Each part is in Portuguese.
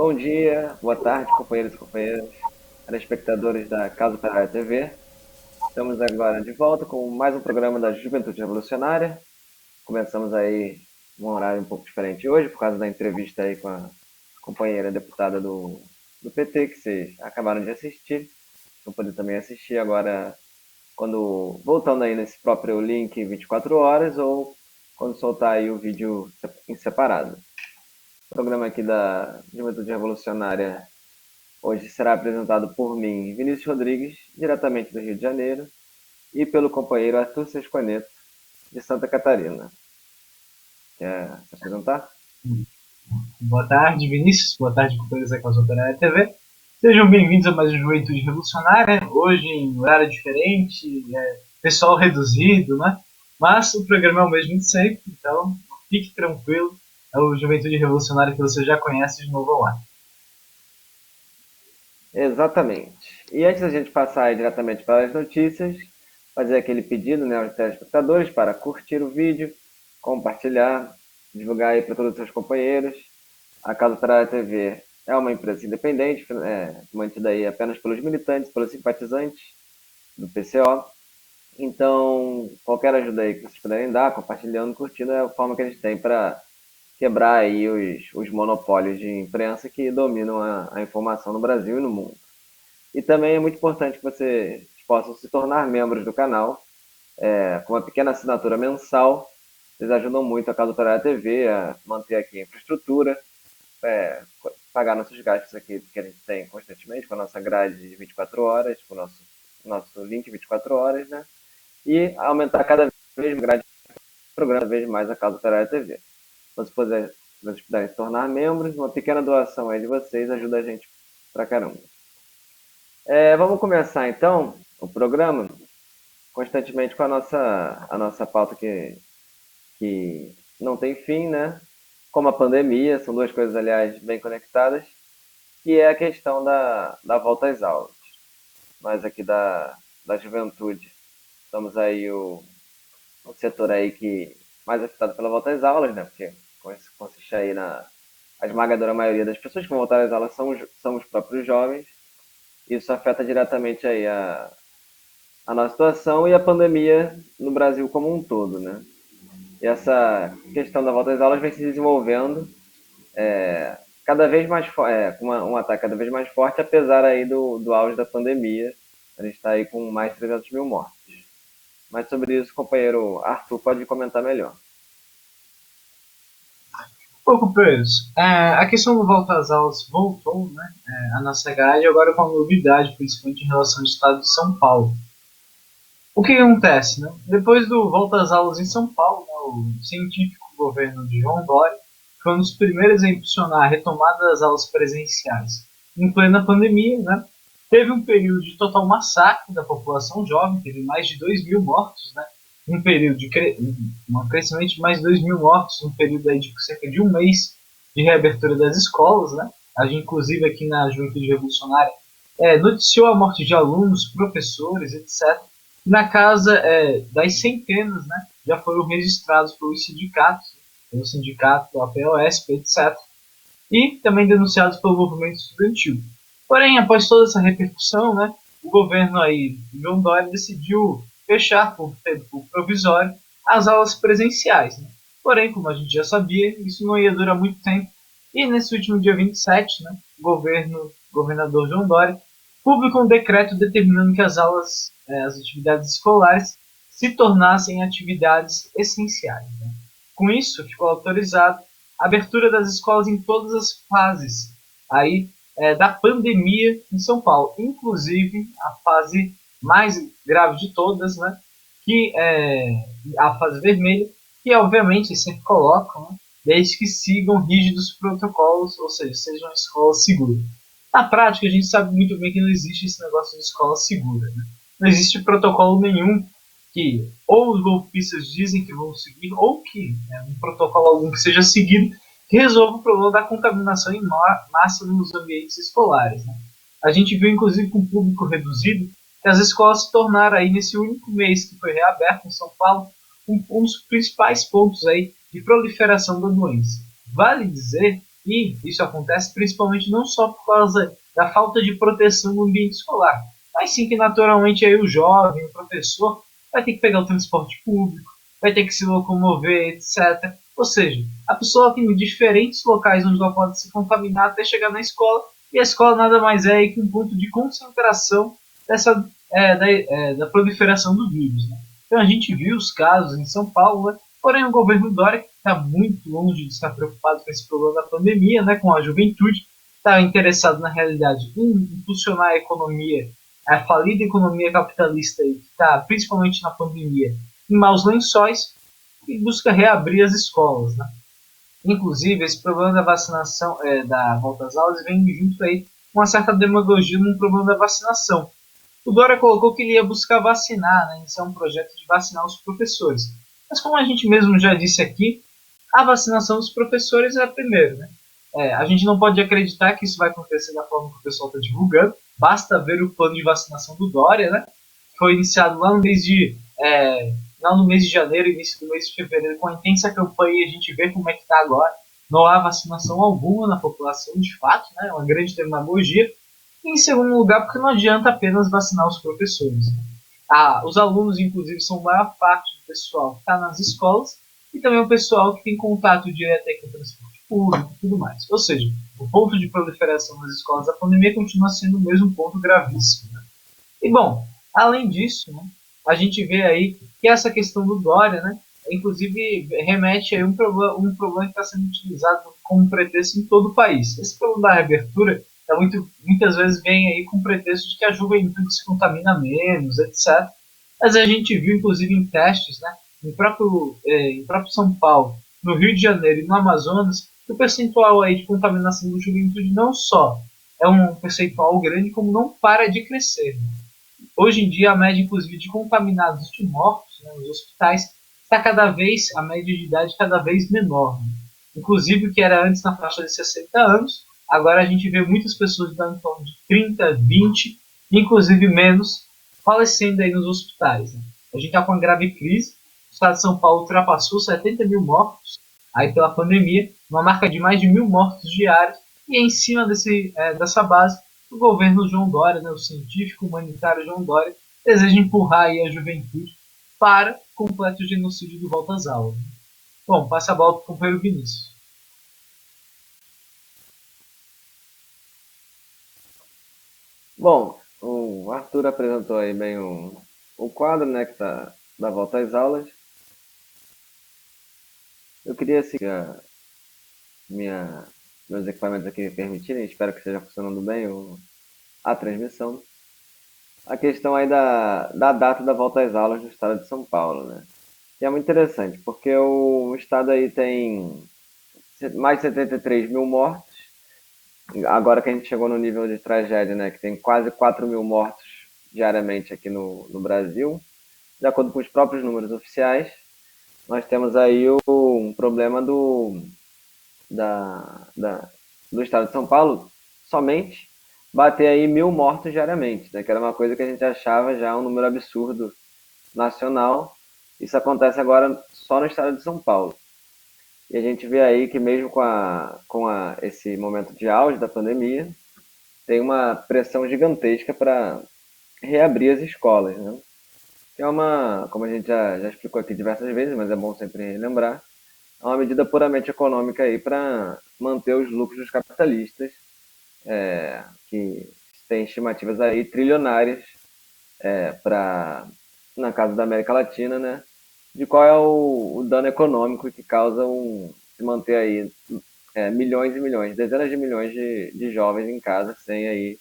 Bom dia, boa tarde, companheiros e companheiras, telespectadores da Casa Operária TV. Estamos agora de volta com mais um programa da Juventude Revolucionária. Começamos aí um horário um pouco diferente hoje, por causa da entrevista aí com a companheira deputada do PT, que vocês acabaram de assistir. Vão poder também assistir agora, quando voltando aí nesse próprio link 24 horas, ou quando soltar aí o vídeo em separado. O programa aqui da Juventude Revolucionária hoje será apresentado por mim, Vinícius Rodrigues, diretamente do Rio de Janeiro, e pelo companheiro Arthur Sesconeto, de Santa Catarina. Quer se apresentar? Boa tarde, Vinícius. Boa tarde, companheiros da Casa Operária TV. Sejam bem-vindos a mais um Juventude Revolucionária. Hoje em horário diferente, pessoal reduzido, né? Mas o programa é o mesmo de sempre, então fique tranquilo. É o Juventude Revolucionária que você já conhece de novo ao ar. Exatamente. E antes da gente passar aí diretamente para as notícias, fazer aquele pedido, né, aos telespectadores para curtir o vídeo, compartilhar, divulgar aí para todos os seus companheiros. A Casa Operária TV é uma empresa independente, mantida aí apenas pelos militantes, pelos simpatizantes do PCO. Então, qualquer ajuda aí que vocês puderem dar, compartilhando, curtindo, é a forma que a gente tem para quebrar aí os monopólios de imprensa que dominam a informação no Brasil e no mundo. E também é muito importante que vocês possam se tornar membros do canal, com uma pequena assinatura mensal. Vocês ajudam muito a Casa Operária TV a manter aqui a infraestrutura, é, pagar nossos gastos aqui que a gente tem constantemente, com a nossa grade de 24 horas, com o nosso link 24 horas, né? E aumentar cada vez mais grade de programa, cada vez mais a Casa Operária TV. Então, se vocês puderem se tornar membros, uma pequena doação aí de vocês ajuda a gente pra caramba. Vamos começar então o programa constantemente com a nossa pauta que não tem fim, né? Como a pandemia, são duas coisas, aliás, bem conectadas, que é a questão da volta às aulas. Nós aqui da juventude estamos aí o setor aí que mais afetado pela volta às aulas, né? Porque consiste aí a esmagadora maioria das pessoas que vão voltar às aulas são os próprios jovens. Isso afeta diretamente aí a nossa situação e a pandemia no Brasil como um todo, né? E essa questão da volta às aulas vem se desenvolvendo cada vez mais com um ataque cada vez mais forte, apesar aí do auge da pandemia. A gente está aí com mais de 300 mil mortos. Mas sobre isso, o companheiro Arthur pode comentar melhor. Bom, companheiros, a questão do volta às aulas voltou, né? A nossa grade agora com uma novidade, principalmente em relação ao estado de São Paulo. O que acontece, né? Depois do volta às aulas em São Paulo, né, o científico governo de João Dória foi um dos primeiros a impulsionar a retomada das aulas presenciais. Em plena pandemia, né, teve um período de total massacre da população jovem, teve mais de 2 mil mortos, né, um período de um crescimento de mais de 2 mil mortos, um período aí de cerca de um mês de reabertura das escolas. Né? A gente, inclusive, aqui na Juventude Revolucionária, noticiou a morte de alunos, professores, etc. Na casa das centenas, né, já foram registrados pelos sindicatos, pelo sindicato, a POSP, etc. E também denunciados pelo movimento estudantil. Porém, após toda essa repercussão, né, o governo aí, João Dória, decidiu fechar por tempo provisório as aulas presenciais. Né? Porém, como a gente já sabia, isso não ia durar muito tempo. E nesse último dia 27, né, o governador João Dória publicou um decreto determinando que as aulas, as atividades escolares, se tornassem atividades essenciais. Né? Com isso, ficou autorizado a abertura das escolas em todas as fases aí, da pandemia em São Paulo, inclusive a fase mais grave de todas, né? Que é a fase vermelha, que obviamente sempre colocam, né? Desde que sigam rígidos protocolos, ou seja, sejam escolas seguras. Na prática, a gente sabe muito bem que não existe esse negócio de escola segura. Né? Não existe protocolo nenhum que ou os golpistas dizem que vão seguir, ou que um protocolo algum que seja seguido, que resolva o problema da contaminação em massa nos ambientes escolares. Né? A gente viu, inclusive, com o público reduzido, que as escolas se tornaram, aí, nesse único mês que foi reaberto em São Paulo, um dos principais pontos aí de proliferação da doença. Vale dizer E isso acontece principalmente não só por causa da falta de proteção no ambiente escolar, mas sim que naturalmente aí o jovem, o professor, vai ter que pegar o transporte público, vai ter que se locomover, etc. Ou seja, a pessoa tem diferentes locais onde ela pode se contaminar até chegar na escola, e a escola nada mais é que um ponto de concentração da proliferação do vírus. Né? Então a gente viu os casos em São Paulo, né? Porém o governo Dória está muito longe de estar preocupado com esse problema da pandemia, né? Com a juventude, está interessado na realidade em impulsionar a economia, a falida economia capitalista aí, que está principalmente na pandemia, em maus lençóis, e busca reabrir as escolas. Né? Inclusive, esse problema da vacinação, da volta às aulas, vem junto aí com uma certa demagogia no problema da vacinação. O Dória colocou que ele ia buscar vacinar, né, iniciar um projeto de vacinar os professores. Mas como a gente mesmo já disse aqui, a vacinação dos professores é a primeira. Né? A gente não pode acreditar que isso vai acontecer da forma que o pessoal está divulgando. Basta ver o plano de vacinação do Dória, né? Que foi iniciado lá no mês de janeiro, início do mês de fevereiro, com a intensa campanha, e a gente vê como é que está agora. Não há vacinação alguma na população, de fato, né? É uma grande demagogia. E em segundo lugar, porque não adianta apenas vacinar os professores. Os alunos, inclusive, são a maior parte do pessoal que está nas escolas e também o pessoal que tem contato direto com o transporte público e tudo mais. Ou seja, o ponto de proliferação das escolas da pandemia continua sendo o mesmo ponto gravíssimo. Né? E, bom, além disso, né, a gente vê aí que essa questão do Dória, né, inclusive remete a um problema que está sendo utilizado como pretexto em todo o país. Esse problema da reabertura muitas vezes vem aí com pretexto de que a juventude se contamina menos, etc. Mas a gente viu, inclusive, em testes, né, em próprio São Paulo, no Rio de Janeiro e no Amazonas, que o percentual aí de contaminação da juventude não só é um percentual grande, como não para de crescer. Né? Hoje em dia, a média, inclusive, de contaminados e de mortos, né, nos hospitais está a média de idade cada vez menor. Né? Inclusive, o que era antes na faixa de 60 anos, agora a gente vê muitas pessoas em torno de 30, 20, inclusive menos, falecendo aí nos hospitais. Né? A gente está com uma grave crise. O estado de São Paulo ultrapassou 70 mil mortos aí pela pandemia, uma marca de mais de 1.000 mortos diários, e em cima dessa base, o governo João Dória, né, o científico humanitário João Dória, deseja empurrar aí a juventude para o completo genocídio do volta às aulas. Bom, passa a bola para o companheiro Vinícius. Bom, o Arthur apresentou aí bem o quadro, né, que tá da volta às aulas. Eu queria, assim, minha, meus equipamentos aqui me permitirem, espero que esteja funcionando bem a transmissão. A questão aí da data da volta às aulas no estado de São Paulo, né? E é muito interessante, porque o estado aí tem mais de 73 mil mortos. Agora que a gente chegou no nível de tragédia, né, que tem quase 4 mil mortos diariamente aqui no Brasil, de acordo com os próprios números oficiais, nós temos aí um problema da, da, do estado de São Paulo somente bater aí 1.000 mortos diariamente, né, que era uma coisa que a gente achava já um número absurdo nacional. Isso acontece agora só no estado de São Paulo. E a gente vê aí que mesmo com esse momento de auge da pandemia, tem uma pressão gigantesca para reabrir as escolas, né? Que é como a gente já explicou aqui diversas vezes, mas é bom sempre lembrar, é uma medida puramente econômica aí para manter os lucros dos capitalistas, que têm estimativas aí trilionárias para, na casa da América Latina, né? De qual é o dano econômico que causa se manter aí milhões e milhões, dezenas de milhões de jovens em casa sem aí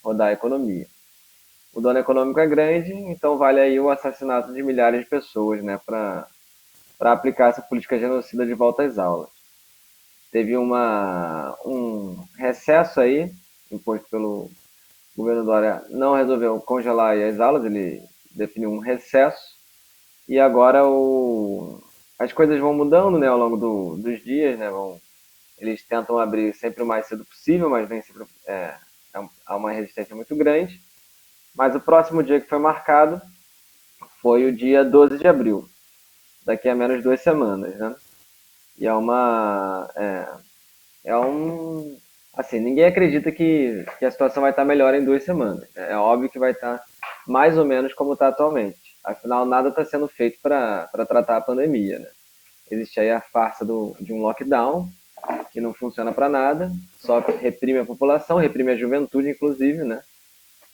rodar a economia. O dano econômico é grande, então vale aí o assassinato de milhares de pessoas, né, para aplicar essa política genocida de volta às aulas. Teve um recesso aí, imposto pelo governo Dória, não resolveu congelar as aulas, ele definiu um recesso, e agora as coisas vão mudando, né, ao longo dos dias, né, eles tentam abrir sempre o mais cedo possível, mas nem sempre há uma resistência muito grande. Mas o próximo dia que foi marcado foi o dia 12 de abril, daqui a menos 2 semanas, né? E é um. Assim, ninguém acredita que a situação vai estar melhor em 2 semanas. É óbvio que vai estar mais ou menos como está atualmente. Afinal, nada está sendo feito para tratar a pandemia, né? Existe aí a farsa de um lockdown, que não funciona para nada, só reprime a população, reprime a juventude, inclusive, né?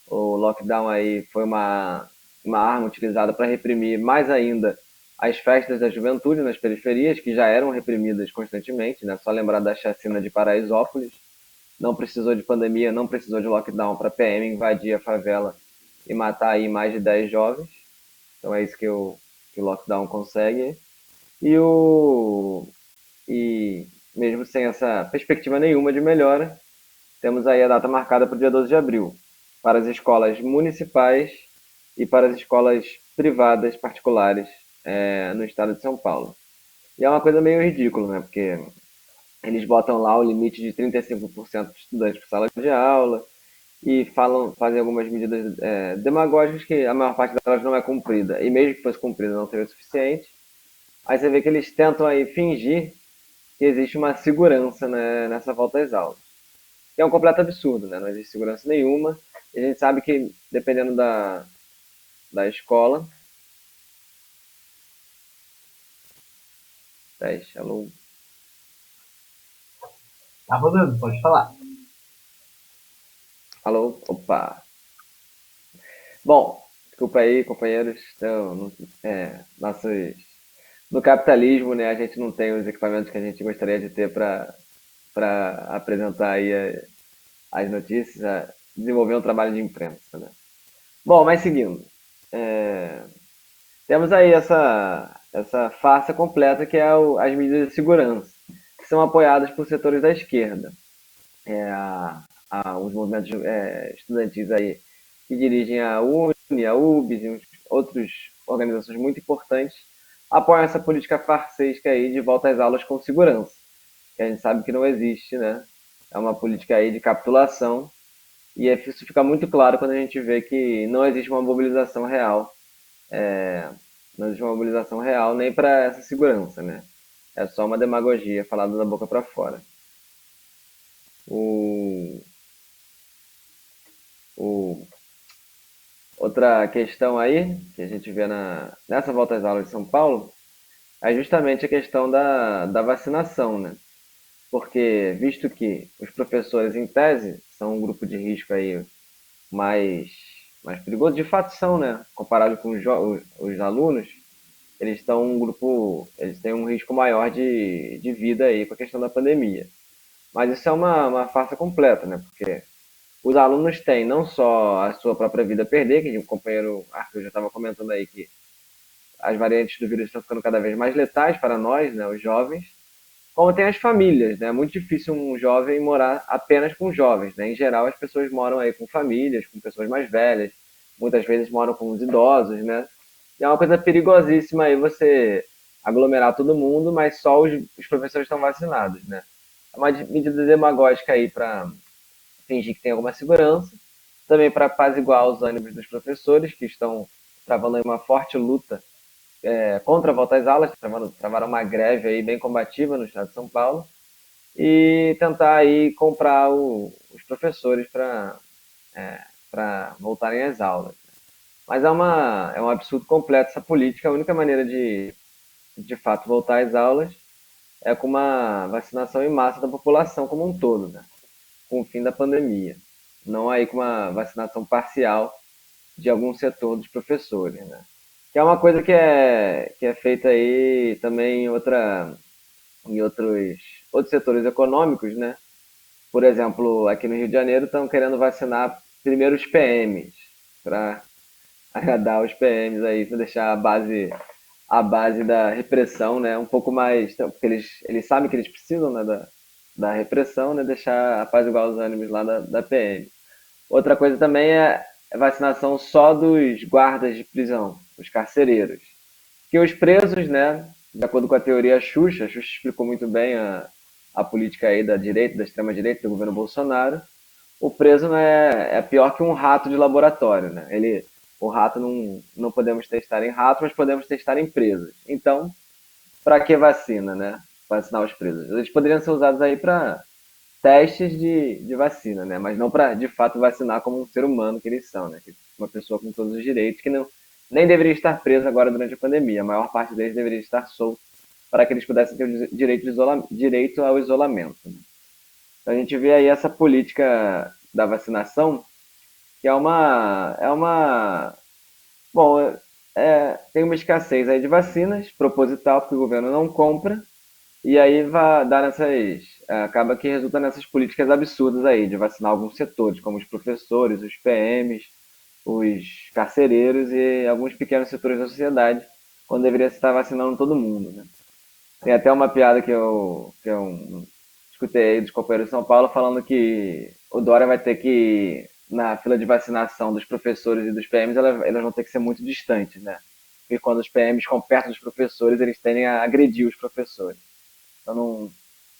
O lockdown aí foi uma arma utilizada para reprimir mais ainda as festas da juventude nas periferias, que já eram reprimidas constantemente, né? Só lembrar da chacina de Paraisópolis. Não precisou de pandemia, não precisou de lockdown para PM invadir a favela e matar aí mais de 10 jovens. Então é isso que o lockdown consegue. E, o, e mesmo sem essa perspectiva nenhuma de melhora, temos aí a data marcada para o dia 12 de abril, para as escolas municipais e para as escolas privadas particulares no estado de São Paulo. E é uma coisa meio ridícula, né? Porque eles botam lá o limite de 35% de estudantes por sala de aula e fazem algumas medidas demagógicas que a maior parte delas não é cumprida. E mesmo que fosse cumprida, não seria o suficiente. Aí você vê que eles tentam aí fingir que existe uma segurança, né, nessa volta às aulas. Que é um completo absurdo, né? Não existe segurança nenhuma. E a gente sabe que, dependendo da escola. Teste, alô. Tá rodando, pode falar. Alô, opa. Bom, desculpa aí, companheiros. Então, no capitalismo, né, a gente não tem os equipamentos que a gente gostaria de ter para apresentar aí as notícias, desenvolver um trabalho de imprensa, né? Bom, mas seguindo. É, temos aí essa farsa completa que é as medidas de segurança, que são apoiadas por setores da esquerda. Os movimentos estudantis aí que dirigem a UNE, a UBS e outras organizações muito importantes apoiam essa política farsesca aí de volta às aulas com segurança, que a gente sabe que não existe, né? É uma política aí de capitulação e isso fica muito claro quando a gente vê que não existe uma mobilização real, não existe uma mobilização real nem para essa segurança, né? É só uma demagogia falada da boca para fora. O, o, Outra questão aí que a gente vê nessa volta às aulas de São Paulo é justamente a questão da vacinação, né? Porque, visto que os professores, em tese, são um grupo de risco aí mais, mais perigoso, de fato são, né? Comparado com os alunos, eles têm um risco maior de vida aí com a questão da pandemia. Mas isso é uma farsa completa, né? Porque os alunos têm não só a sua própria vida a perder, que o companheiro Arthur já estava comentando aí que as variantes do vírus estão ficando cada vez mais letais para nós, né, os jovens, como tem as famílias, né? É muito difícil um jovem morar apenas com jovens, né? Em geral, as pessoas moram aí com famílias, com pessoas mais velhas, muitas vezes moram com os idosos, né? E é uma coisa perigosíssima aí você aglomerar todo mundo, mas só os professores estão vacinados, né? É uma medida demagógica aí para fingir que tem alguma segurança, também para apaziguar os ânimos dos professores, que estão travando aí uma forte luta contra a volta às aulas, travaram uma greve aí bem combativa no estado de São Paulo, e tentar aí comprar os professores para voltarem às aulas. Mas é um absurdo completo essa política. A única maneira de fato voltar às aulas é com uma vacinação em massa da população como um todo, né? Com o fim da pandemia. Não aí com uma vacinação parcial de algum setor dos professores, né? Que é uma coisa que é feita aí também em outros setores econômicos, né? Por exemplo, aqui no Rio de Janeiro estão querendo vacinar primeiro os PMs, para agradar os PMs aí, para deixar a base da repressão, né? Um pouco mais. Porque eles sabem que eles precisam, né, da repressão, né? Deixar apaziguar os ânimos lá da PM. Outra coisa também é vacinação só dos guardas de prisão, os carcereiros. Que os presos, né, de acordo com a teoria Xuxa, a Xuxa explicou muito bem a política aí da direita, da extrema-direita, do governo Bolsonaro, o preso é pior que um rato de laboratório, né? O rato não podemos testar em rato, mas podemos testar em presos. Então, para que vacina, né? Vacinar os presos. Eles poderiam ser usados aí para testes de vacina, né? Mas não para de fato vacinar como um ser humano que eles são, né? Uma pessoa com todos os direitos que não, nem deveria estar presa agora durante a pandemia. A maior parte deles deveria estar solto para que eles pudessem ter o direito ao isolamento, né? Então a gente vê aí essa política da vacinação, que bom, tem uma escassez aí de vacinas proposital, porque o governo não compra, e aí vai dar acaba que resulta nessas políticas absurdas aí, de vacinar alguns setores, como os professores, os PMs, os carcereiros e alguns pequenos setores da sociedade, quando deveria estar vacinando todo mundo, né? Tem até uma piada que eu escutei aí dos companheiros de São Paulo falando que o Dória vai ter que, na fila de vacinação dos professores e dos PMs, elas vão ter que ser muito distantes, né? Porque quando os PMs ficam perto dos professores, eles tendem a agredir os professores. Então não,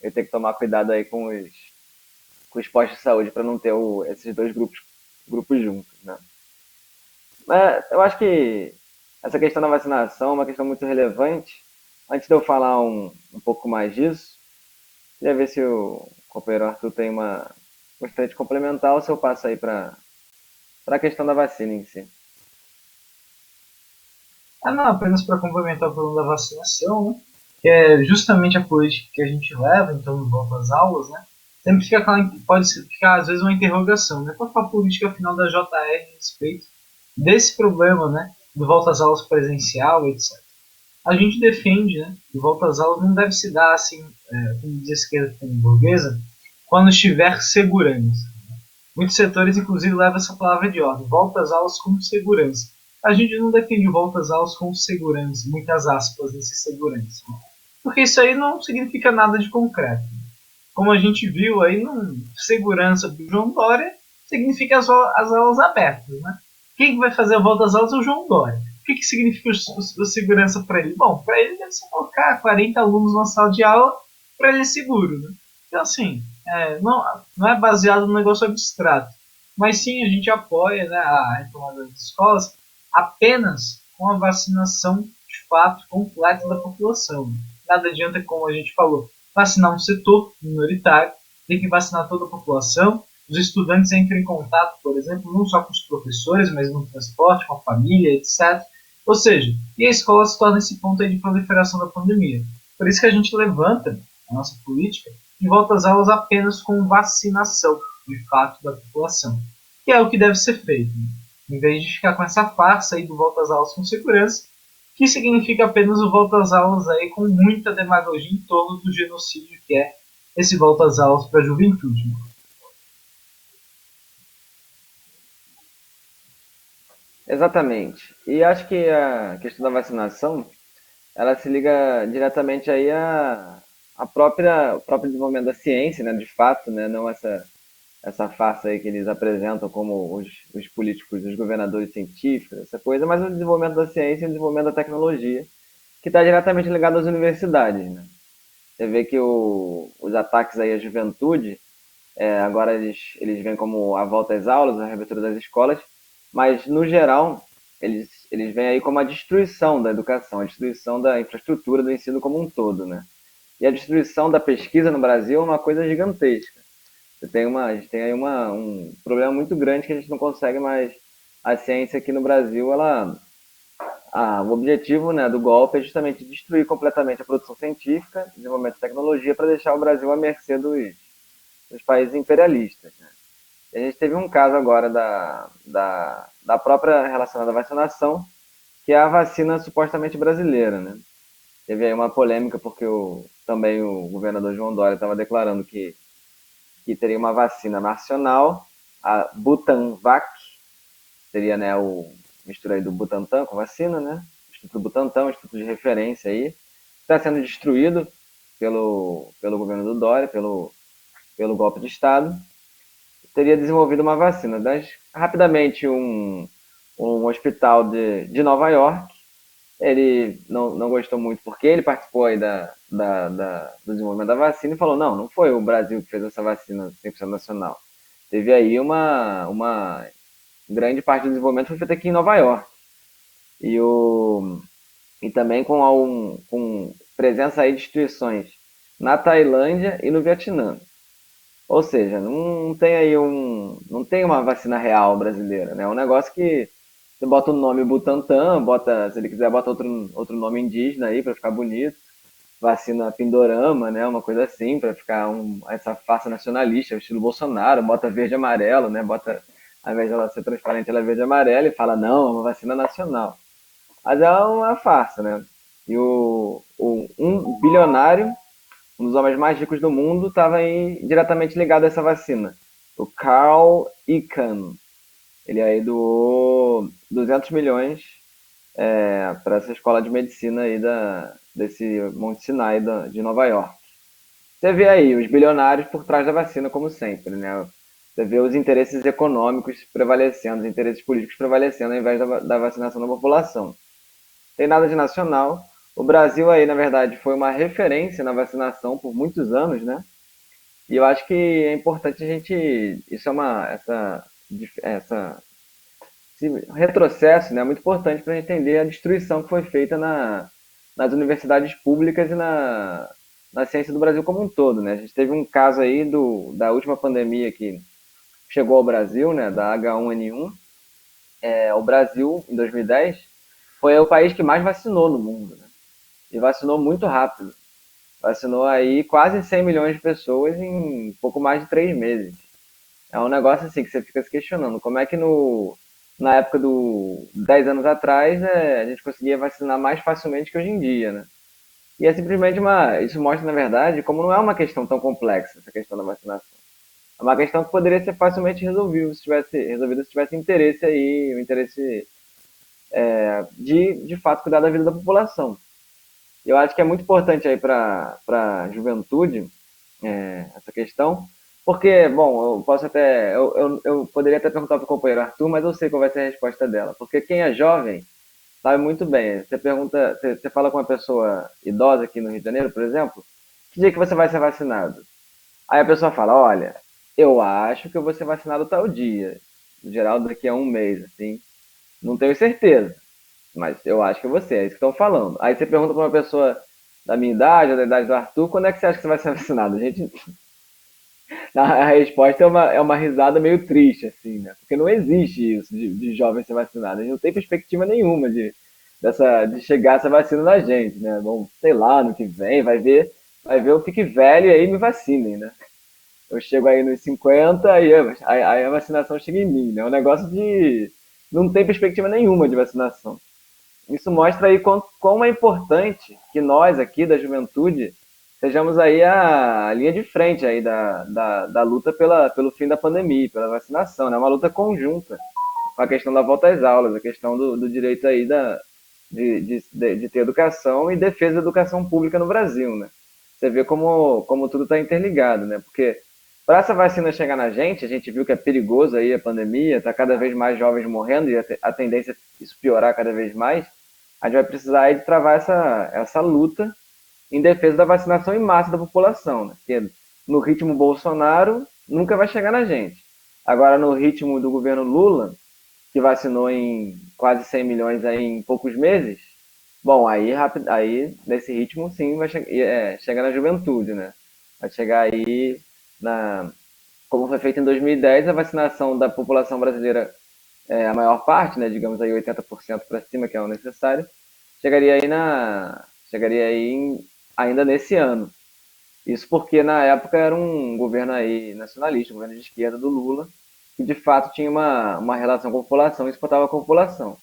ele tem que tomar cuidado aí com os postos de saúde para não ter esses dois grupos juntos, né? Mas eu acho que essa questão da vacinação é uma questão muito relevante. Antes de eu falar um pouco mais disso, queria ver se o companheiro Arthur tem uma gostaria de complementar ou se eu passo aí para a questão da vacina em si. Ah, não, apenas para complementar o problema da vacinação, né? Que é justamente a política que a gente leva, então, no volta às aulas, né? Sempre fica pode ficar, às vezes, uma interrogação, né? Qual é a política final da JR a respeito desse problema, né? Do volta às aulas presencial, etc. A gente defende, né? Que volta às aulas não deve se dar, assim, como diz a esquerda burguesa, quando estiver segurança. Muitos setores, inclusive, levam essa palavra de ordem, volta às aulas com segurança. A gente não defende volta às aulas com segurança, muitas aspas nesse segurança, né? Porque isso aí não significa nada de concreto. Como a gente viu aí, segurança do João Dória significa as aulas abertas, né? Quem vai fazer a volta às aulas é o João Dória. O que significa o segurança para ele? Bom, para ele deve ser colocar 40 alunos na sala de aula para ele é seguro, né? Então, assim, não é baseado num negócio abstrato, mas sim a gente apoia, né, a retomada das escolas apenas com a vacinação de fato completa da população. Nada adianta, como a gente falou, vacinar um setor minoritário, tem que vacinar toda a população. Os estudantes entram em contato, por exemplo, não só com os professores, mas no transporte, com a família, etc. Ou seja, e a escola se torna esse ponto aí de proliferação da pandemia. Por isso que a gente levanta a nossa política de volta às aulas apenas com vacinação, de fato, da população. Que é o que deve ser feito. Né? Em vez de ficar com essa farsa aí do volta às aulas com segurança, que significa apenas o volta às aulas aí com muita demagogia em torno do genocídio que é esse volta às aulas para a juventude. Né? Exatamente. E acho que a questão da vacinação, ela se liga diretamente aí o próprio desenvolvimento da ciência, né, de fato, né, não essa farsa aí que eles apresentam como os políticos, os governadores científicos, essa coisa, mas o desenvolvimento da ciência e o desenvolvimento da tecnologia, que está diretamente ligado às universidades, né? Você vê que os ataques aí à juventude, agora eles vêm como a volta às aulas, a reabertura das escolas, mas no geral eles vêm aí como a destruição da educação, a destruição da infraestrutura do ensino como um todo, né? E a destruição da pesquisa no Brasil é uma coisa gigantesca. A gente tem aí um problema muito grande que a gente não consegue mais. A ciência aqui no Brasil, o objetivo, né, do golpe é justamente destruir completamente a produção científica, desenvolvimento de tecnologia, para deixar o Brasil à mercê dos países imperialistas. Né? E a gente teve um caso agora da própria relacionada à vacinação, que é a vacina supostamente brasileira. Né? Teve aí uma polêmica porque também o governador João Dória estava declarando que teria uma vacina nacional, a Butanvac, seria, né, o mistura aí do Butantan com vacina, né? Instituto Butantan, um instituto de referência aí, está sendo destruído pelo governo do Dória, pelo golpe de Estado, teria desenvolvido uma vacina. Mas, rapidamente, um hospital de Nova York, ele não gostou muito porque ele participou aí do desenvolvimento da vacina e falou, não foi o Brasil que fez essa vacina 100% nacional. Teve aí uma grande parte do desenvolvimento foi feita aqui em Nova York. E também com presença aí de instituições na Tailândia e no Vietnã. Ou seja, não tem aí não tem uma vacina real brasileira, né? É um negócio que você bota o nome Butantan, bota, se ele quiser, bota outro nome indígena aí para ficar bonito. Vacina Pindorama, né? Uma coisa assim, para ficar essa farsa nacionalista, estilo Bolsonaro, bota verde e amarelo, né? Bota, ao invés dela ser transparente, ela é verde e amarela e fala, não, é uma vacina nacional. Mas é uma farsa, né? E um bilionário, um dos homens mais ricos do mundo, estava diretamente ligado a essa vacina. O Carl Icahn. Ele aí doou 200 milhões para essa escola de medicina aí desse Monte Sinai de Nova York. Você vê aí os bilionários por trás da vacina, como sempre, né? Você vê os interesses econômicos prevalecendo, os interesses políticos prevalecendo ao invés da vacinação da população. Tem nada de nacional. O Brasil aí, na verdade, foi uma referência na vacinação por muitos anos, né? E eu acho que é importante a gente, isso é essa esse retrocesso, né, é muito importante para entender a destruição que foi feita nas universidades públicas e na ciência do Brasil como um todo, né? A gente teve um caso aí da última pandemia que chegou ao Brasil, né, da H1N1. O Brasil, em 2010, foi o país que mais vacinou no mundo, né? E vacinou muito rápido. Vacinou aí quase 100 milhões de pessoas em pouco mais de 3 meses. É um negócio assim que você fica se questionando. Como é que na época 10 anos atrás, a gente conseguia vacinar mais facilmente que hoje em dia, né? E é simplesmente isso mostra, na verdade, como não é uma questão tão complexa, essa questão da vacinação. É uma questão que poderia ser facilmente resolvida se tivesse interesse aí, o interesse de fato, cuidar da vida da população. Eu acho que é muito importante aí para a juventude essa questão, porque, bom, eu posso até, eu poderia até perguntar para o companheiro Arthur, mas eu sei qual vai ser a resposta dela, porque quem é jovem sabe muito bem. Você pergunta, você fala com uma pessoa idosa aqui no Rio de Janeiro, por exemplo, que dia que você vai ser vacinado? Aí a pessoa fala, olha, eu acho que eu vou ser vacinado tal dia, no geral daqui a um mês, assim, não tenho certeza, mas eu acho que você, é isso que estão falando. Aí você pergunta para uma pessoa da minha idade, ou da idade do Arthur, quando é que você acha que você vai ser vacinado? A gente, a resposta é uma risada meio triste, assim, né? Porque não existe isso de jovem ser vacinado. A gente não tem perspectiva nenhuma de chegar essa vacina na gente, né? Bom, sei lá, no que vem, vai ver eu fique velho e aí me vacinem, né? Eu chego aí nos 50 aí a vacinação chega em mim, né? É um negócio de. Não tem perspectiva nenhuma de vacinação. Isso mostra aí quão é importante que nós aqui da juventude sejamos aí a linha de frente aí da luta pelo fim da pandemia, pela vacinação, né? Uma luta conjunta com a questão da volta às aulas, a questão do direito aí de ter educação e defesa da educação pública no Brasil, né? Você vê como tudo está interligado, né? Porque para essa vacina chegar na gente, a gente viu que é perigoso aí a pandemia, está cada vez mais jovens morrendo e a tendência é isso piorar cada vez mais. A gente vai precisar aí de travar essa luta em defesa da vacinação em massa da população, né? Porque no ritmo Bolsonaro nunca vai chegar na gente. Agora no ritmo do governo Lula, que vacinou em quase 100 milhões aí em poucos meses, bom, aí nesse ritmo sim vai chegar na juventude, né? Vai chegar aí como foi feito em 2010, a vacinação da população brasileira, a maior parte, né, digamos aí 80% para cima, que é o necessário, chegaria aí ainda nesse ano. Isso porque na época era um governo aí nacionalista, um governo de esquerda do Lula, que de fato tinha uma relação com a população e exportava com a população.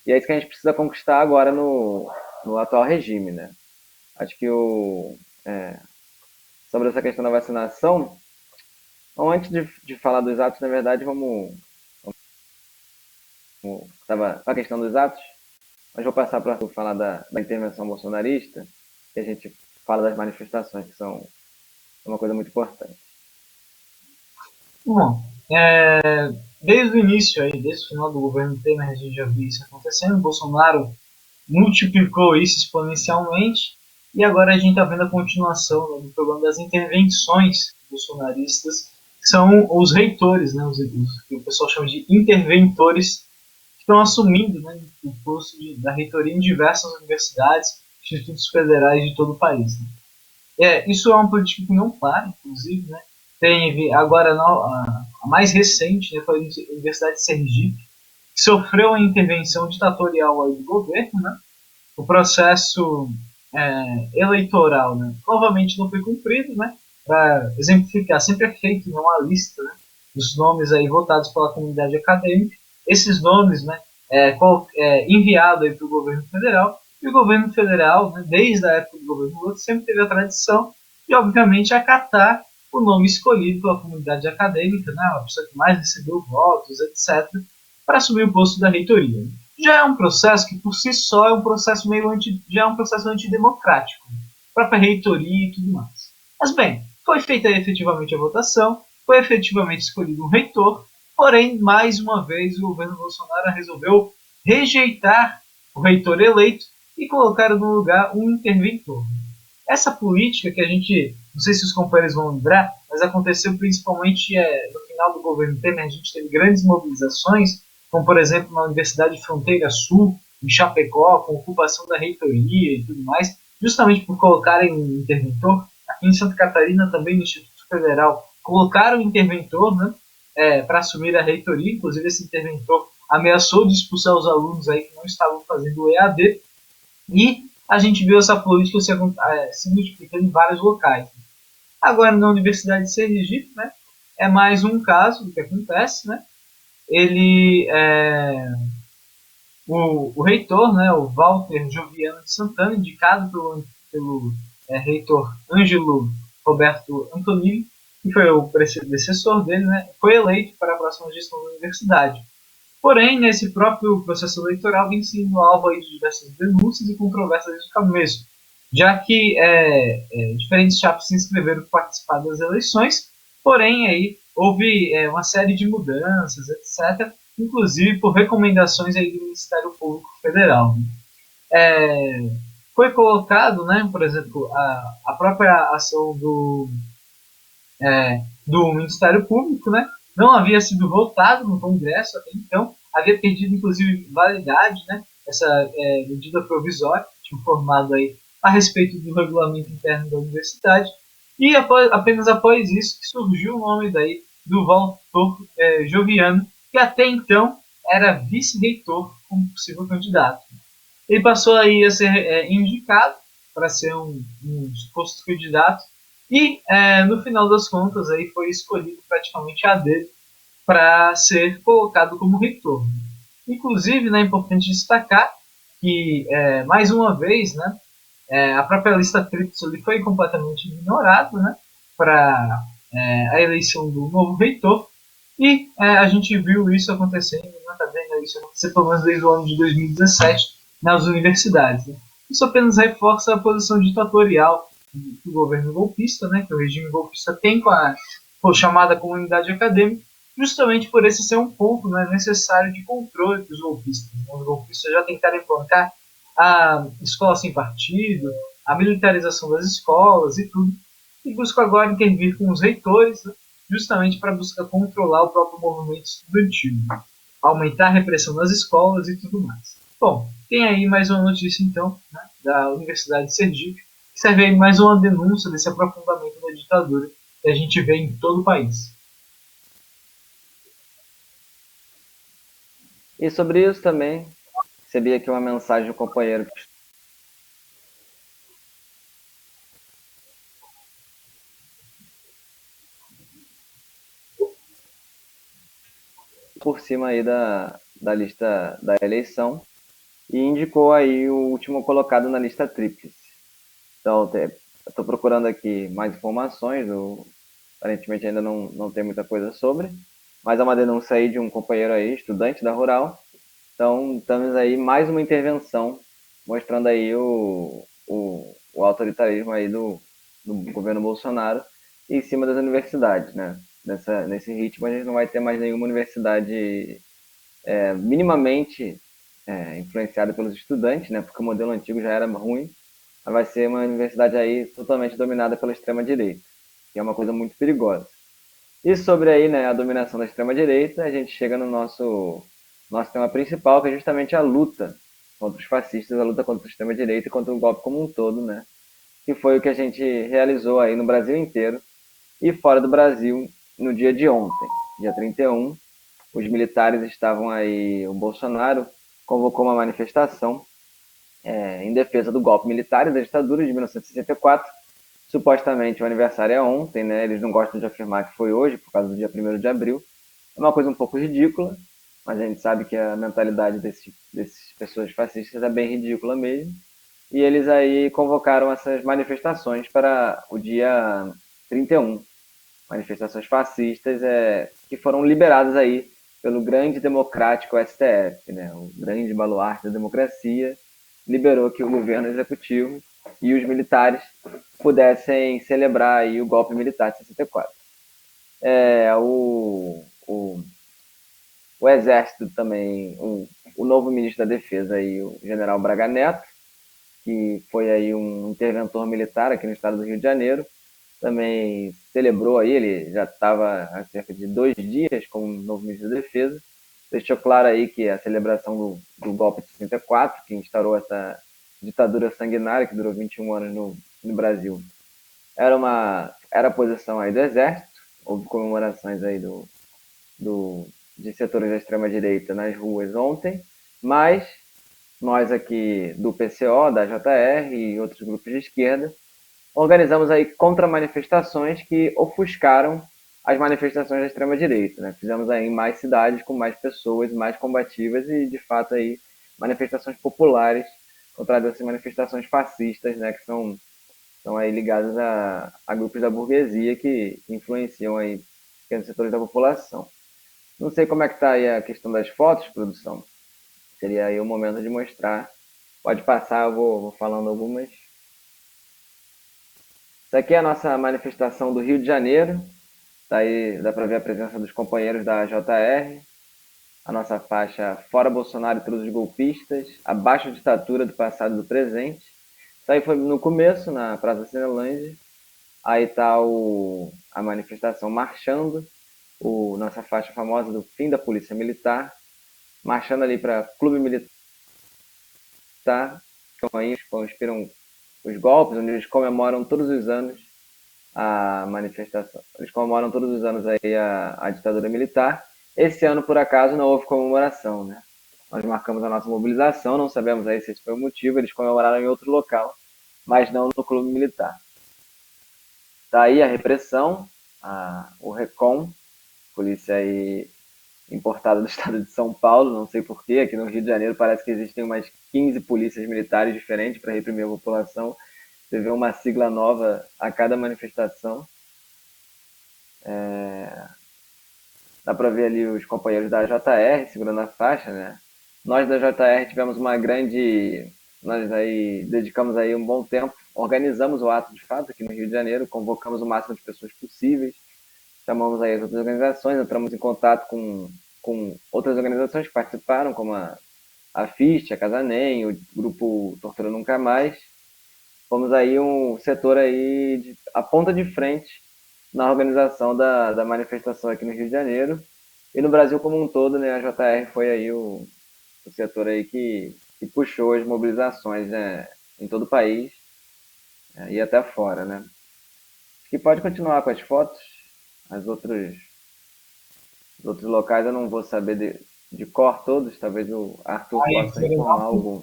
E é isso que a gente precisa conquistar agora no atual regime, né? Acho que sobre essa questão da vacinação, então, antes de falar dos atos, na verdade, estava a questão dos atos, mas vou passar para falar da intervenção bolsonarista, que a gente fala das manifestações, que são uma coisa muito importante. Bom, desde o início, aí, desde o final do governo Temer, a gente já viu isso acontecendo. Bolsonaro multiplicou isso exponencialmente e agora a gente está vendo a continuação, né, do problema das intervenções bolsonaristas, que são os reitores, né, que o pessoal chama de interventores, que estão assumindo, né, o posto da reitoria em diversas universidades, institutos federais de todo o país. Né. Isso é uma política que não para, inclusive, né, Teve agora a mais recente, né, foi a Universidade de Sergipe, que sofreu uma intervenção ditatorial aí do governo, né? O processo eleitoral, né, novamente não foi cumprido, né? Para exemplificar, sempre é feito, né, uma lista, né, dos nomes aí votados pela comunidade acadêmica. Esses nomes, né, enviado aí para o governo federal, e o governo federal, né, desde a época do governo Lula, sempre teve a tradição de, obviamente, acatar o nome escolhido pela comunidade acadêmica, né, a pessoa que mais recebeu votos, etc., para assumir o posto da reitoria. Já é um processo que, por si só, é um processo já é um processo antidemocrático, própria reitoria e tudo mais. Mas, bem, foi feita efetivamente a votação, foi efetivamente escolhido um reitor, porém, mais uma vez, o governo Bolsonaro resolveu rejeitar o reitor eleito e colocar no lugar um interventor. Essa política que a gente, não sei se os companheiros vão lembrar, mas aconteceu principalmente no final do governo Temer, a gente teve grandes mobilizações, como por exemplo na Universidade de Fronteira Sul, em Chapecó, com ocupação da reitoria e tudo mais, justamente por colocarem um interventor. Aqui em Santa Catarina também no Instituto Federal colocaram um interventor, né, para assumir a reitoria, inclusive esse interventor ameaçou de expulsar os alunos aí que não estavam fazendo o EAD, e a gente viu essa política se multiplicando em vários locais. Agora, na Universidade de Sergipe, né, é mais um caso do que acontece, né? Ele, o reitor, né, o Walter Joviano de Santana, indicado pelo reitor Ângelo Roberto Antonini, que foi o predecessor dele, né, foi eleito para a próxima gestão da universidade. Porém, nesse próprio processo eleitoral vem sendo alvo aí de diversas denúncias e controvérsias desde o começo, já que diferentes chapas se inscreveram para participar das eleições, porém aí houve uma série de mudanças, etc., inclusive por recomendações aí do Ministério Público Federal. Foi colocado, né, por exemplo, a própria ação do Ministério Público, né, não havia sido votado no Congresso até então, havia perdido inclusive validade, né, essa medida provisória, tinha formado aí a respeito do regulamento interno da universidade, e apenas após isso que surgiu o nome daí do Walter Joviano, que até então era vice-reitor como possível candidato. Ele passou aí a ser indicado para ser um suposto candidato e no final das contas aí foi escolhido praticamente a dedo para ser colocado como reitor. Inclusive, né, é importante destacar que mais uma vez, né, a própria lista tríplice foi completamente ignorada, né, para a eleição do novo reitor, e a gente viu isso acontecendo, né, tá vendo isso acontecer pelo menos desde o ano de 2017 nas universidades. Né. Isso apenas reforça a posição ditatorial do governo golpista, né, que o regime golpista tem com a chamada comunidade acadêmica, justamente por esse ser um ponto, né, necessário de controle dos golpistas. Os golpistas já tentaram implantar a escola sem partido, a militarização das escolas e tudo, e busca agora intervir com os reitores, né, justamente para buscar controlar o próprio movimento estudantil, aumentar a repressão nas escolas e tudo mais. Bom, tem aí mais uma notícia então, né, da Universidade de Sergipe, que serve aí mais uma denúncia desse aprofundamento da ditadura que a gente vê em todo o país. E sobre isso também, recebi aqui uma mensagem do companheiro por cima aí da lista da eleição e indicou aí o último colocado na lista tríplice. Então, estou procurando aqui mais informações, aparentemente ainda não tem muita coisa sobre, mas é uma denúncia aí de um companheiro aí, estudante da Rural. Então, temos aí mais uma intervenção, mostrando aí o autoritarismo aí do governo Bolsonaro em cima das universidades, né? Nesse ritmo, a gente não vai ter mais nenhuma universidade minimamente influenciada pelos estudantes, né? Porque o modelo antigo já era ruim. Mas vai ser uma universidade aí totalmente dominada pela extrema-direita, que é uma coisa muito perigosa. E sobre aí, né, a dominação da extrema-direita, a gente chega no nosso tema principal, que é justamente a luta contra os fascistas, a luta contra a extrema-direita e contra o golpe como um todo, né? Que foi o que a gente realizou aí no Brasil inteiro, E fora do Brasil, no dia de ontem, dia 31, os militares estavam aí, o Bolsonaro convocou uma manifestação em defesa do golpe militar e da ditadura de 1964. Supostamente o aniversário é ontem, né? Eles não gostam de afirmar que foi hoje, por causa do dia 1º de abril. É uma coisa um pouco ridícula, mas a gente sabe que a mentalidade desses pessoas fascistas é bem ridícula mesmo. E eles aí convocaram essas manifestações para o dia 31. Manifestações fascistas que foram liberadas aí pelo grande democrático STF, né? O grande baluarte da democracia, liberou que o governo executivo e os militares pudessem celebrar aí o golpe militar de 64. O Exército também, o novo ministro da Defesa, aí, o general Braga Neto, que foi aí um interventor militar aqui no estado do Rio de Janeiro, também celebrou aí, ele já estava há cerca de 2 dias como novo ministro da Defesa, deixou claro aí que a celebração do golpe de 64, que instaurou essa ditadura sanguinária que durou 21 anos no Brasil, era a posição aí do Exército. Houve comemorações aí de setores da extrema-direita nas ruas ontem, mas nós aqui do PCO, da JR e outros grupos de esquerda, organizamos aí contra-manifestações que ofuscaram as manifestações da extrema-direita, né? Fizemos aí em mais cidades, com mais pessoas, mais combativas e, de fato, aí manifestações populares contra essas manifestações fascistas, né? Que são aí ligadas a grupos da burguesia que influenciam aí pequenos setores da população. Não sei como é que está aí a questão das fotos, produção. Seria aí o momento de mostrar. Pode passar, eu vou falando algumas. Isso aqui é a nossa manifestação do Rio de Janeiro. Tá aí, dá para ver a presença dos companheiros da JR. A nossa faixa Fora Bolsonaro e todos os golpistas. Abaixo a ditadura do passado e do presente. Isso aí foi no começo, na Praça Cinelândia. Aí tá a manifestação marchando. Nossa faixa famosa do fim da Polícia Militar. Marchando ali para Clube Militar. Aí inspiram os golpes, onde eles comemoram todos os anos a manifestação. Eles comemoram todos os anos aí a ditadura militar. Esse ano, por acaso, não houve comemoração, né? Nós marcamos a nossa mobilização, não sabemos aí se esse foi o motivo, eles comemoraram em outro local, mas não no clube militar. Tá aí a repressão, o RECOM, polícia aí importada do estado de São Paulo, não sei porquê, aqui no Rio de Janeiro parece que existem umas 15 polícias militares diferentes para reprimir a população. Você vê uma sigla nova a cada manifestação. Dá para ver ali os companheiros da JR segurando a faixa, né? Nós da JR tivemos uma grande... Nós aí dedicamos aí um bom tempo, organizamos o ato de fato aqui no Rio de Janeiro, convocamos o máximo de pessoas possíveis, chamamos aí as outras organizações, entramos em contato com outras organizações que participaram, como a FIST, a Casanem, o grupo Tortura Nunca Mais. Fomos aí um setor aí a ponta de frente na organização da manifestação aqui no Rio de Janeiro e no Brasil como um todo, né? A JR foi aí o setor aí que puxou as mobilizações, né, em todo o país, e até fora, né? Que pode continuar com as fotos. Os outros locais eu não vou saber de cor todos, talvez o Arthur Aí, possa informar algum.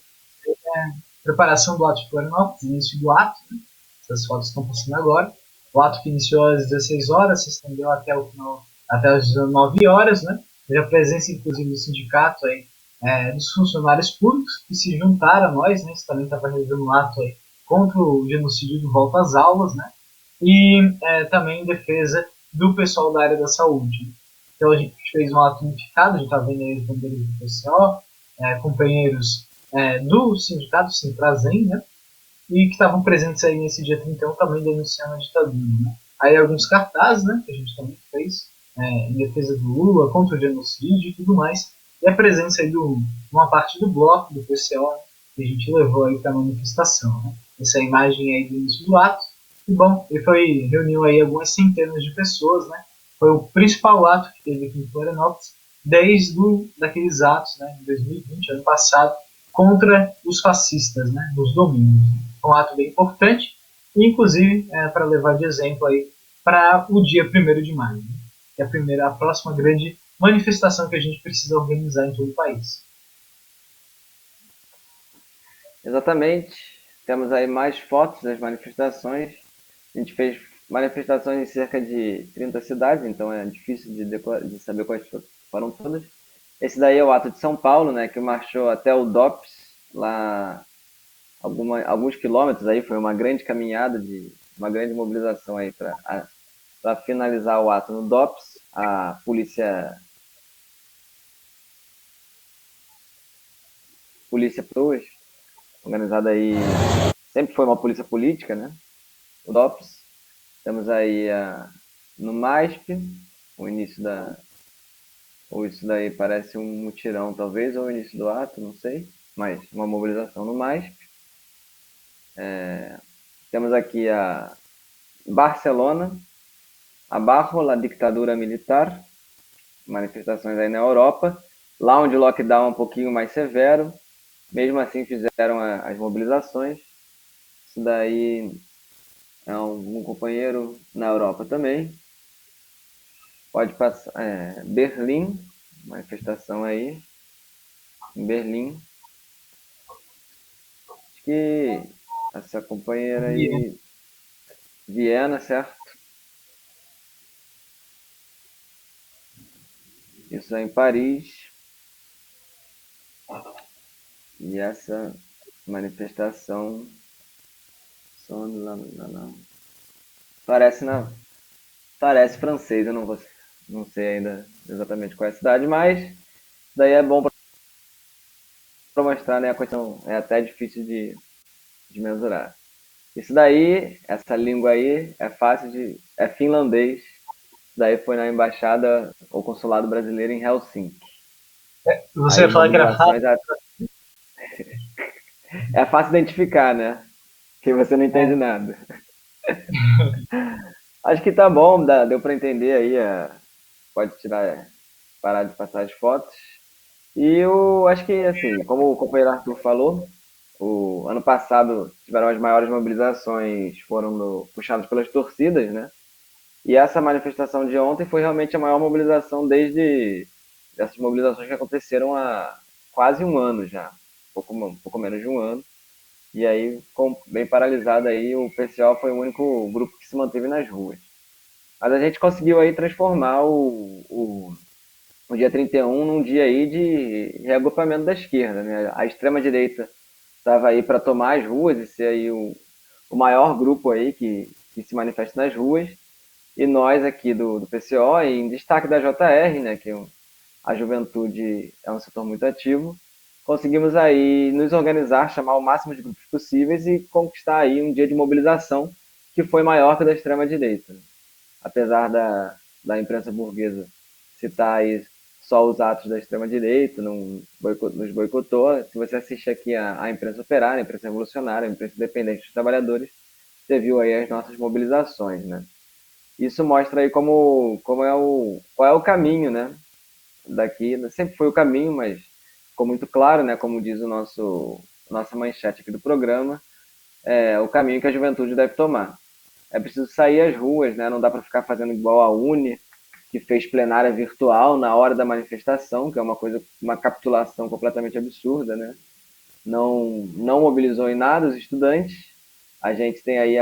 preparação do ato de Florianópolis, início do ato, né? Essas fotos estão passando agora. O ato que iniciou às 16 horas, se estendeu até o final, até as 19 horas, né? Teve a presença, inclusive, do sindicato aí, dos funcionários públicos que se juntaram a nós, né? Isso também estava realizando um ato aí contra o genocídio do Volta às Aulas, né? E também em defesa do pessoal da área da saúde. Então a gente fez um ato unificado, a gente está vendo aí os bandeiros do PCO, companheiros do sindicato Sintrazen, né? E que estavam presentes aí nesse dia 31 também denunciando a ditadura, né? Aí alguns cartazes, né, que a gente também fez em defesa do Lula, contra o genocídio e tudo mais, e a presença aí de uma parte do bloco do PCO, né, que a gente levou aí para a manifestação, né? Essa imagem aí do início do ato, e bom, ele reuniu aí algumas centenas de pessoas, né? Foi o principal ato que teve aqui em Florianópolis desde daqueles atos, né, de 2020, ano passado, contra os fascistas, né, nos domínios. Um ato bem importante, inclusive para levar de exemplo aí para o dia 1º de maio, né? Que é a próxima grande manifestação que a gente precisa organizar em todo o país. Exatamente. Temos aí mais fotos das manifestações. A gente fez manifestações em cerca de 30 cidades, então é difícil de saber quais foram todas. Esse daí é o ato de São Paulo, né, que marchou até o DOPS, lá alguns quilômetros aí, foi uma grande caminhada, uma grande mobilização aí para finalizar o ato no DOPS. A polícia Pruas, organizada aí, sempre foi uma polícia política, né? O DOPS. Temos aí no MASP, o início da. Ou isso daí parece um mutirão, talvez, ou o início do ato, não sei. Mas uma mobilização no MASP. Temos aqui a Barcelona, abaixo da ditadura militar, manifestações aí na Europa. Lá onde o lockdown é um pouquinho mais severo, mesmo assim fizeram as mobilizações. Isso daí é um companheiro na Europa também. Pode passar. Berlim, manifestação aí. Em Berlim. Acho que essa companheira aí. Viena, certo? Isso é em Paris. E essa manifestação. Parece Parece francês, eu não sei ainda exatamente qual é a cidade, mas daí é bom para mostrar, né? A questão é até difícil de mensurar. Isso daí, essa língua aí, é fácil de. É finlandês. Daí foi na embaixada ou consulado brasileiro em Helsinki. Você Aí ia as falar que era fácil? mobilizações é fácil identificar, né? Que você não entende É. nada. Acho que tá bom, deu para entender aí. Pode parar de passar as fotos. E eu acho que, assim, como o companheiro Arthur falou, o ano passado tiveram as maiores mobilizações, foram puxadas pelas torcidas, né? E essa manifestação de ontem foi realmente a maior mobilização desde essas mobilizações que aconteceram há quase um ano já, um pouco menos de um ano. E aí, bem paralisado aí, o PCO foi o único grupo que se manteve nas ruas. Mas a gente conseguiu aí transformar o dia 31 num dia aí de reagrupamento da esquerda, né? A extrema-direita estava aí para tomar as ruas e ser aí o maior grupo aí que se manifesta nas ruas. E nós aqui do PCO, em destaque da JR, né, que a juventude é um setor muito ativo, conseguimos aí nos organizar, chamar o máximo de grupos possíveis e conquistar aí um dia de mobilização que foi maior que a da extrema-direita. Apesar da imprensa burguesa citar aí só os atos da extrema-direita, nos boicotou. Se você assiste aqui a imprensa operária, a imprensa revolucionária, a imprensa independente dos trabalhadores, você viu aí as nossas mobilizações, né? Isso mostra aí qual é o caminho, né? Daqui, sempre foi o caminho, mas ficou muito claro, né? Como diz nossa manchete aqui do programa, é o caminho que a juventude deve tomar. É preciso sair às ruas, né? Não dá para ficar fazendo igual a Uni, que fez plenária virtual na hora da manifestação, que é uma capitulação completamente absurda, né? Não mobilizou em nada os estudantes. A gente tem aí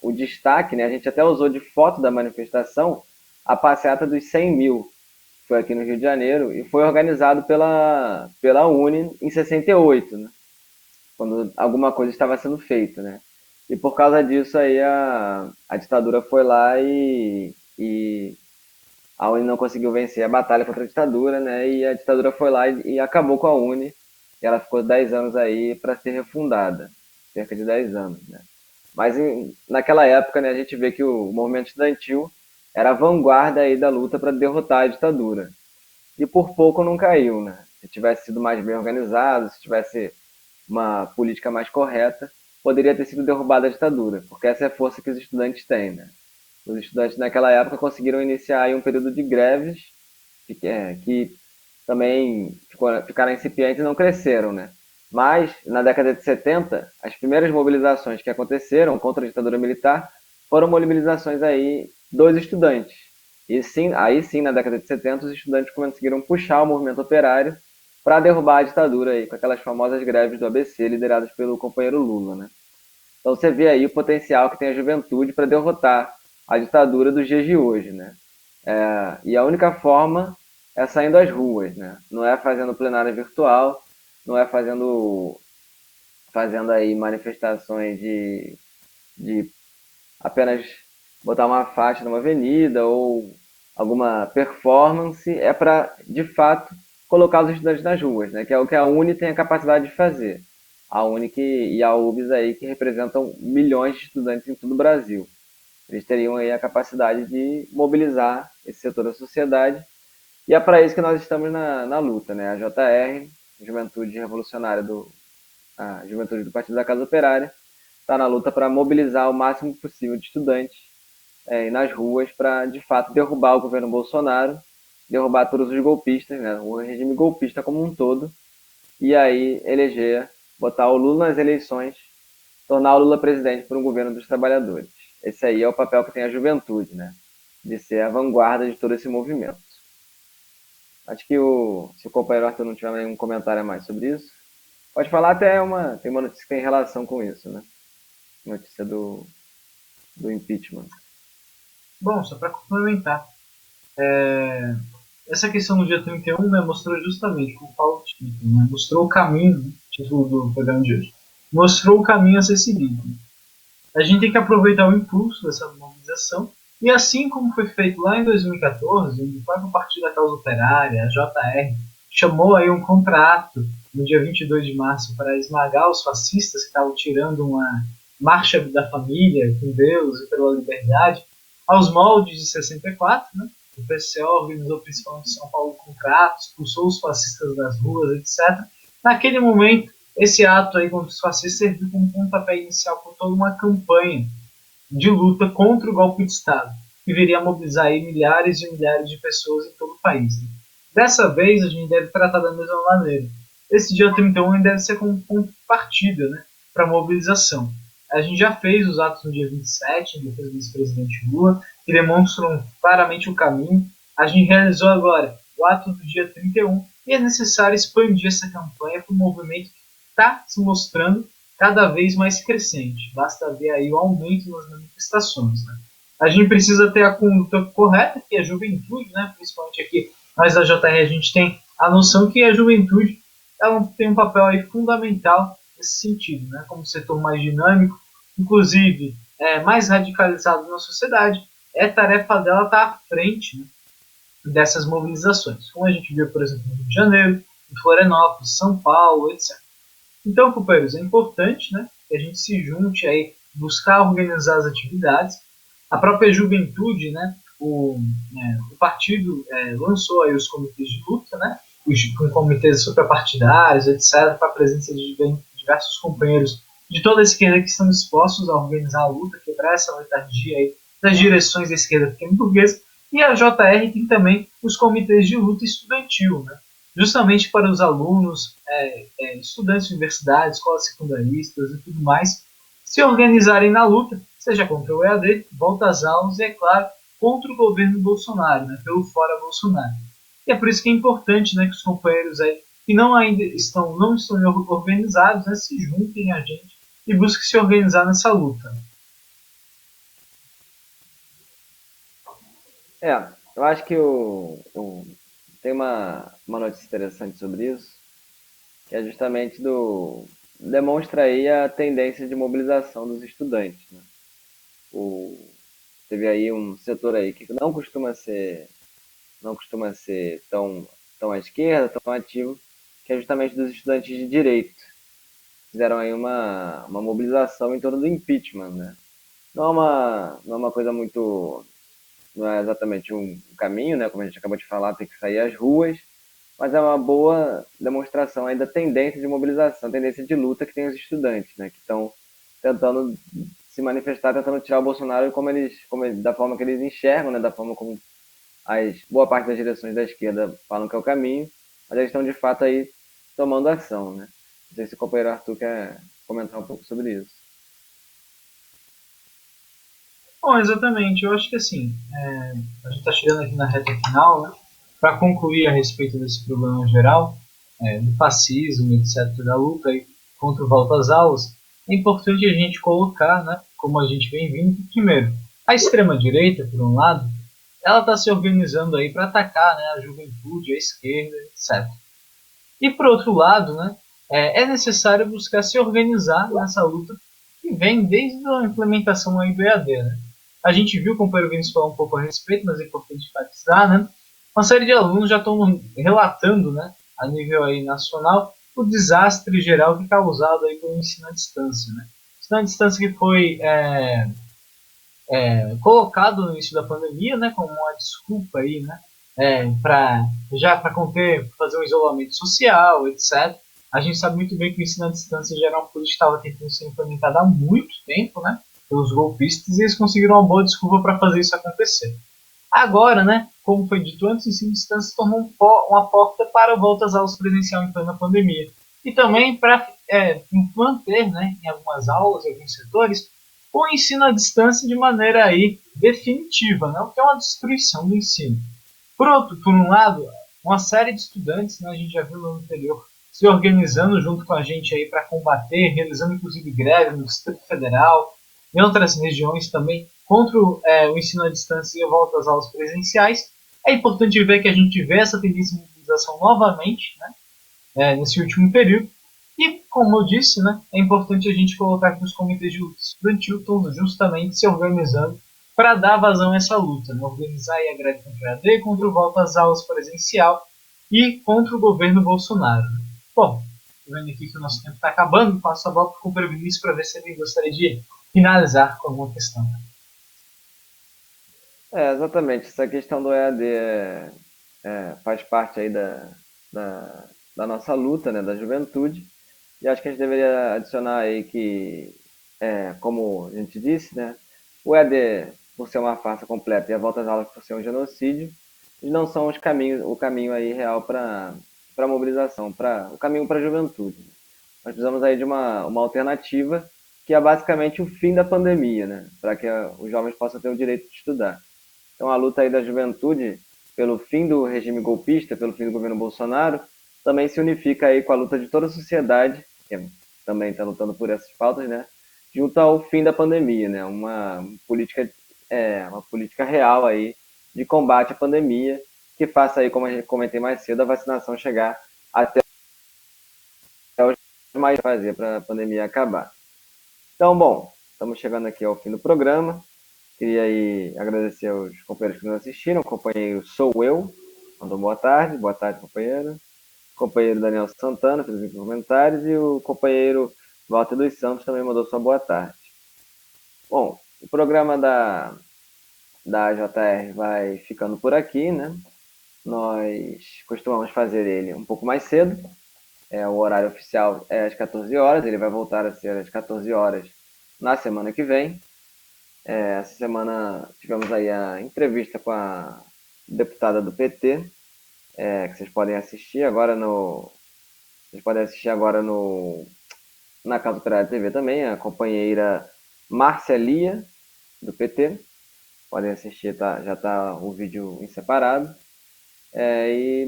o destaque, né? A gente até usou de foto da manifestação a passeata dos 100 mil, foi aqui no Rio de Janeiro, e foi organizado pela Uni em 68, né? Quando alguma coisa estava sendo feita, né? E por causa disso aí a ditadura foi lá e a Uni não conseguiu vencer a batalha contra a ditadura, né? E a ditadura foi lá e acabou com a Uni. E ela ficou 10 anos aí para ser refundada, cerca de 10 anos, né? Mas naquela época, né, a gente vê que o movimento estudantil era a vanguarda aí da luta para derrotar a ditadura. E por pouco não caiu, né? Se tivesse sido mais bem organizado, se tivesse uma política mais correta, poderia ter sido derrubada a ditadura, porque essa é a força que os estudantes têm, né? Os estudantes naquela época conseguiram iniciar aí um período de greves que também ficaram incipientes e não cresceram, né? Mas, na década de 70, as primeiras mobilizações que aconteceram contra a ditadura militar foram mobilizações aí dos estudantes. E sim, aí sim, na década de 70, os estudantes conseguiram puxar o movimento operário para derrubar a ditadura aí, com aquelas famosas greves do ABC lideradas pelo companheiro Lula, né? Então você vê aí o potencial que tem a juventude para derrotar a ditadura dos dias de hoje, né? E a única forma é saindo às ruas, né? Não é fazendo plenária virtual, não é fazendo aí manifestações de apenas botar uma faixa numa avenida ou alguma performance, é para, de fato, colocar os estudantes nas ruas, né? Que é o que a Uni tem a capacidade de fazer. A Uni e a UBS aí que representam milhões de estudantes em todo o Brasil. Eles teriam aí a capacidade de mobilizar esse setor da sociedade e é para isso que nós estamos na luta, né? A JR, Juventude Revolucionária a Juventude do Partido da Casa Operária, está na luta para mobilizar o máximo possível de estudantes nas ruas para, de fato, derrubar o governo Bolsonaro, derrubar todos os golpistas, né? O regime golpista como um todo, e aí eleger, botar o Lula nas eleições, tornar o Lula presidente por um governo dos trabalhadores. Esse aí é o papel que tem a juventude, né? De ser a vanguarda de todo esse movimento. Acho que se o companheiro Arthur não tiver nenhum comentário a mais sobre isso, pode falar até tem uma notícia que tem relação com isso, né? Notícia do impeachment. Bom, só para complementar, essa questão do dia 31, né, mostrou justamente, como o Paulo tinha, né, mostrou o caminho, né, título do programa de hoje, mostrou o caminho a ser seguido. A gente tem que aproveitar o impulso dessa mobilização, e assim como foi feito lá em 2014, onde o próprio Partido da Causa Operária, a JR, chamou aí um contrato no dia 22 de março para esmagar os fascistas que estavam tirando uma marcha da família com Deus e pela liberdade, aos moldes de 64, né? O PCO organizou principalmente em São Paulo contratos, expulsou os fascistas das ruas, etc. Naquele momento, esse ato aí contra os fascistas serviu como pontapé inicial para toda uma campanha de luta contra o golpe de Estado, que viria a mobilizar aí milhares e milhares de pessoas em todo o país. Dessa vez, a gente deve tratar da mesma maneira. Esse dia 31 deve ser como ponto de partida, né, para a mobilização. A gente já fez os atos no dia 27, em defesa do vice-presidente Lula, que demonstram claramente o caminho. A gente realizou agora o ato do dia 31 e é necessário expandir essa campanha para um movimento que está se mostrando cada vez mais crescente. Basta ver aí o aumento nas manifestações. Né? A gente precisa ter a conduta correta, que é a juventude, né? Principalmente aqui nós da JR a gente tem a noção que a juventude ela tem um papel aí fundamental nesse sentido, né? Como setor mais dinâmico, inclusive mais radicalizado na sociedade, é tarefa dela estar à frente, né, dessas mobilizações, como a gente viu, por exemplo, no Rio de Janeiro, em Florianópolis, São Paulo, etc. Então, companheiros, é importante, né, que a gente se junte aí, buscar organizar as atividades. A própria juventude, né, o partido lançou aí os comitês de luta, né, com comitês suprapartidários, etc., para a presença de diversos companheiros de toda a esquerda que estão dispostos a organizar a luta, quebrar essa letargia aí das direções da esquerda pequena burguesa. E a JR tem também os comitês de luta estudantil, né, justamente para os alunos, estudantes de universidades, escolas secundaristas e tudo mais, se organizarem na luta, seja contra o EAD, volta às aulas e, é claro, contra o governo Bolsonaro, né, pelo fora Bolsonaro. E é por isso que é importante, né, que os companheiros aí que não estão organizados, né, se juntem a gente e busquem se organizar nessa luta. Eu acho que tem uma notícia interessante sobre isso, que é justamente demonstra aí a tendência de mobilização dos estudantes, né? O, teve aí um setor aí que não costuma ser tão à esquerda, tão ativo, que é justamente dos estudantes de direito. Fizeram aí uma mobilização em torno do impeachment, né? Não é uma coisa muito, não é exatamente um caminho, né? Como a gente acabou de falar, tem que sair às ruas, mas é uma boa demonstração aí da tendência de mobilização, tendência de luta que tem os estudantes, né? Que estão tentando se manifestar, tentando tirar o Bolsonaro da forma que eles enxergam, né? Da forma como boa parte das direções da esquerda falam que é o caminho, mas eles estão de fato aí tomando ação, né? Não sei se o companheiro Arthur quer comentar um pouco sobre isso. Bom, exatamente. Eu acho que assim, a gente está chegando aqui na reta final, né? Para concluir a respeito desse problema geral, do fascismo, etc., da luta aí contra o volta às aulas, é importante a gente colocar, né, como a gente vem vindo, que, primeiro, a extrema-direita, por um lado, ela está se organizando aí para atacar, né, a juventude, a esquerda, etc. E por outro lado, né, é necessário buscar se organizar nessa luta que vem desde a implementação aí do EAD. Né? A gente viu, como o companheiro Vinícius falou um pouco a respeito, mas é importante enfatizar, né? Uma série de alunos já estão relatando, né, a nível aí nacional, o desastre geral que é causado aí pelo ensino à distância. Né? O ensino à distância que foi colocado no início da pandemia, né, como uma desculpa aí, né, para conter, fazer um isolamento social, etc. A gente sabe muito bem que o ensino à distância já era uma política que estava tentando ser implementada há muito tempo, né, pelos golpistas, e eles conseguiram uma boa desculpa para fazer isso acontecer. Agora, né, como foi dito antes, o ensino à distância se tornou uma porta para a volta às aulas presencial em plena pandemia. E também para manter, né, em algumas aulas, em alguns setores, o ensino à distância de maneira aí definitiva, né, o que é uma destruição do ensino. Por um lado, uma série de estudantes, né, a gente já viu no anterior, se organizando junto com a gente aí para combater, realizando inclusive greve no Distrito Federal, em outras regiões também, contra o ensino à distância e a volta às aulas presenciais. É importante ver que a gente vê essa tendência de mobilização novamente, né, nesse último período. E, como eu disse, né, é importante a gente colocar que os comitês de luta estudantil estão justamente se organizando para dar vazão a essa luta, né, organizar a greve contra o EAD, contra o volta às aulas presencial e contra o governo Bolsonaro. Bom, vendo aqui que o nosso tempo está acabando, passo a bola para o companheiro Vinícius para ver se ele gostaria de finalizar com alguma questão. Exatamente. Essa questão do EAD faz parte aí da, da nossa luta, né, da juventude. E acho que a gente deveria adicionar aí que, como a gente disse, né, o EAD, por ser uma farsa completa, e a volta às aulas por ser um genocídio, eles não são o caminho aí real para a mobilização, o caminho para a juventude. Nós precisamos aí de uma alternativa que é basicamente o fim da pandemia, né, para que os jovens possam ter o direito de estudar. Então a luta aí da juventude pelo fim do regime golpista, pelo fim do governo Bolsonaro, também se unifica aí com a luta de toda a sociedade, que também está lutando por essas pautas, né? Junto ao fim da pandemia, né? Uma política real aí de combate à pandemia, que faça aí, como a gente comentei mais cedo, a vacinação chegar até os mais fazer para a pandemia acabar. Então, bom, estamos chegando aqui ao fim do programa. Queria aí agradecer aos companheiros que nos assistiram. O companheiro Sou Eu, mandou boa tarde, companheiro. O companheiro Daniel Santana fez os comentários e o companheiro Walter dos Santos também mandou sua boa tarde. Bom, o programa da JR vai ficando por aqui, né? Nós costumamos fazer ele um pouco mais cedo. O horário oficial é às 14 horas, ele vai voltar a ser às 14 horas na semana que vem. Essa semana tivemos aí a entrevista com a deputada do PT, que vocês podem assistir agora no. Vocês podem assistir agora na Casa Operária TV também, a companheira Marcelia, do PT. Podem assistir, já está o vídeo em separado.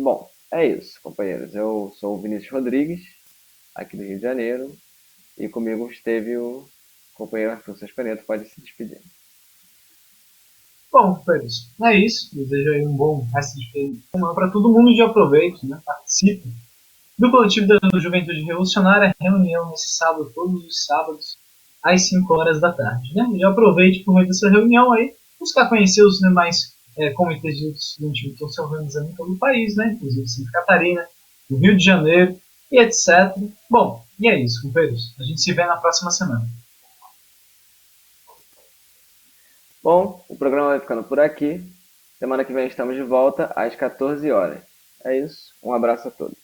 Bom, é isso, companheiros. Eu sou o Vinícius Rodrigues, aqui do Rio de Janeiro, e comigo esteve o companheiro Arthur Sespeneto. Pode se despedir. Bom, companheiros, é isso. Desejo aí um bom resto de semana para todo mundo e de aproveite, né? Participe do coletivo da Juventude Revolucionária, reunião nesse sábado, todos os sábados, às 5 horas da tarde. Né? Já aproveite por meio dessa reunião aí, buscar conhecer os demais comitês de estudantil que estão se organizando em todo o país, né? Inclusive Santa Catarina, no Rio de Janeiro e etc. Bom, e é isso, companheiros. A gente se vê na próxima semana. Bom, o programa vai ficando por aqui. Semana que vem estamos de volta às 14 horas. É isso. Um abraço a todos.